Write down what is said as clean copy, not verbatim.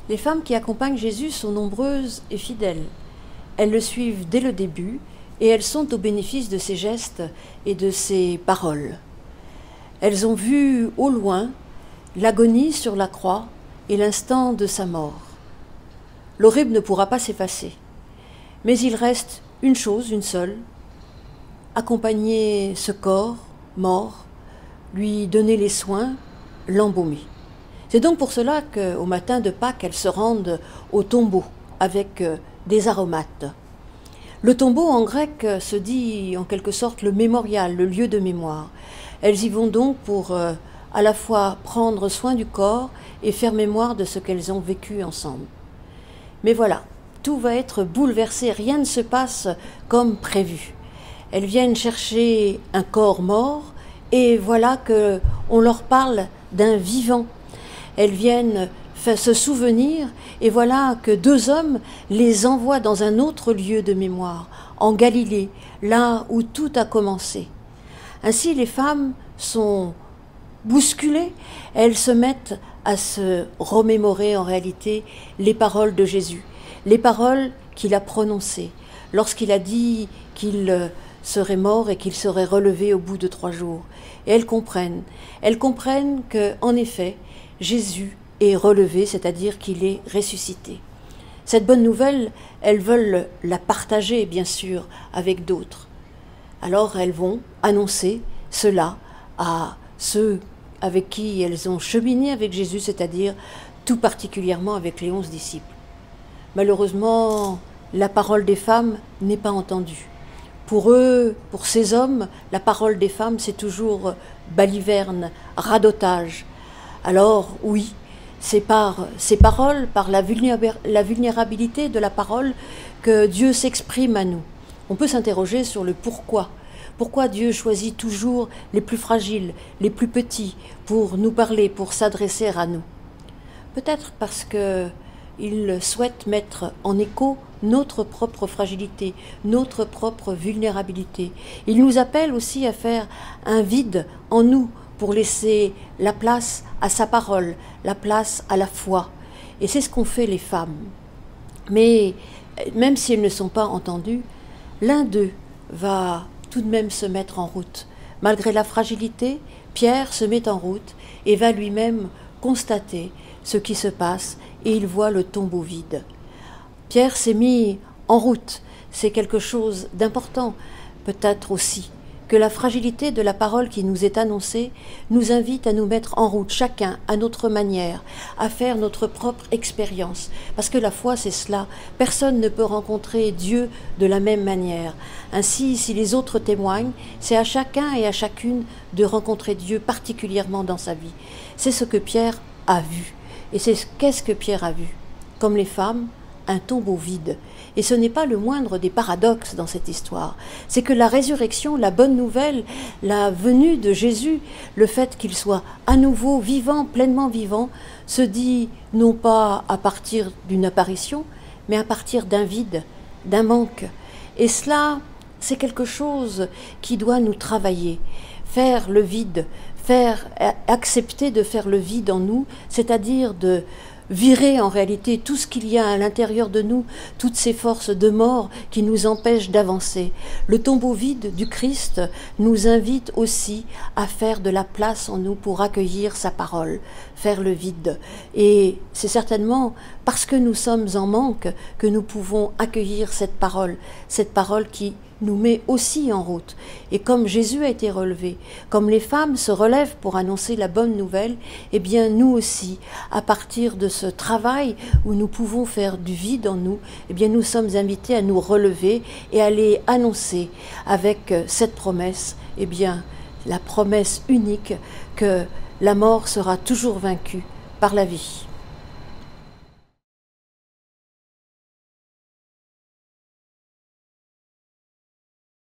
Les femmes qui accompagnent Jésus sont nombreuses et fidèles. Elles le suivent dès le début et elles sont au bénéfice de ses gestes et de ses paroles. Elles ont vu au loin l'agonie sur la croix et l'instant de sa mort. L'horrible ne pourra pas s'effacer, mais il reste une chose, une seule, accompagner ce corps mort, lui donner les soins, l'embaumer. C'est donc pour cela qu'au matin de Pâques, elles se rendent au tombeau avec des aromates. Le tombeau en grec se dit en quelque sorte le mémorial, le lieu de mémoire. Elles y vont donc pour à la fois prendre soin du corps et faire mémoire de ce qu'elles ont vécu ensemble. Mais voilà, tout va être bouleversé, rien ne se passe comme prévu. Elles viennent chercher un corps mort et voilà qu'on leur parle d'un vivant. Elles viennent se souvenir et voilà que deux hommes les envoient dans un autre lieu de mémoire, en Galilée, là où tout a commencé. Ainsi les femmes sont bousculées, elles se mettent à se remémorer en réalité les paroles de Jésus, les paroles qu'il a prononcées lorsqu'il a dit qu'il serait mort et qu'il serait relevé au bout de 3 jours. Et elles comprennent qu'en effet, Jésus est relevé, c'est-à-dire qu'il est ressuscité. Cette bonne nouvelle, elles veulent la partager, bien sûr, avec d'autres. Alors elles vont annoncer cela à ceux avec qui elles ont cheminé avec Jésus, c'est-à-dire tout particulièrement avec les 11 disciples. Malheureusement, la parole des femmes n'est pas entendue. Pour eux, pour ces hommes, la parole des femmes, c'est toujours baliverne, radotage. Alors, oui, c'est par ces paroles, par la vulnérabilité de la parole que Dieu s'exprime à nous. On peut s'interroger sur le pourquoi. Pourquoi Dieu choisit toujours les plus fragiles, les plus petits, pour nous parler, pour s'adresser à nous? Peut-être parce qu'il souhaite mettre en écho notre propre fragilité, notre propre vulnérabilité. Il nous appelle aussi à faire un vide en nous pour laisser la place à sa parole, la place à la foi. Et c'est ce qu'ont fait les femmes. Mais même si elles ne sont pas entendues, l'un d'eux va tout de même se mettre en route. Malgré la fragilité, Pierre se met en route et va lui-même constater ce qui se passe et il voit le tombeau vide. Pierre s'est mis en route, c'est quelque chose d'important, peut-être aussi que la fragilité de la parole qui nous est annoncée nous invite à nous mettre en route, chacun à notre manière, à faire notre propre expérience. Parce que la foi, c'est cela. Personne ne peut rencontrer Dieu de la même manière. Ainsi, si les autres témoignent, c'est à chacun et à chacune de rencontrer Dieu particulièrement dans sa vie. C'est ce que Pierre a vu. Et qu'est-ce que Pierre a vu? Comme les femmes, un tombeau vide. Et ce n'est pas le moindre des paradoxes dans cette histoire. C'est que la résurrection, la bonne nouvelle, la venue de Jésus, le fait qu'il soit à nouveau vivant, pleinement vivant, se dit non pas à partir d'une apparition, mais à partir d'un vide, d'un manque. Et cela, c'est quelque chose qui doit nous travailler. Faire le vide, accepter de faire le vide en nous, c'est-à-dire de virer en réalité tout ce qu'il y a à l'intérieur de nous, toutes ces forces de mort qui nous empêchent d'avancer. Le tombeau vide du Christ nous invite aussi à faire de la place en nous pour accueillir sa parole, faire le vide. Et c'est certainement parce que nous sommes en manque que nous pouvons accueillir cette parole qui nous met aussi en route. Et comme Jésus a été relevé, comme les femmes se relèvent pour annoncer la bonne nouvelle, eh bien nous aussi, à partir de ce travail où nous pouvons faire du vide en nous, eh bien nous sommes invités à nous relever et à aller annoncer avec cette promesse, eh bien la promesse unique que la mort sera toujours vaincue par la vie.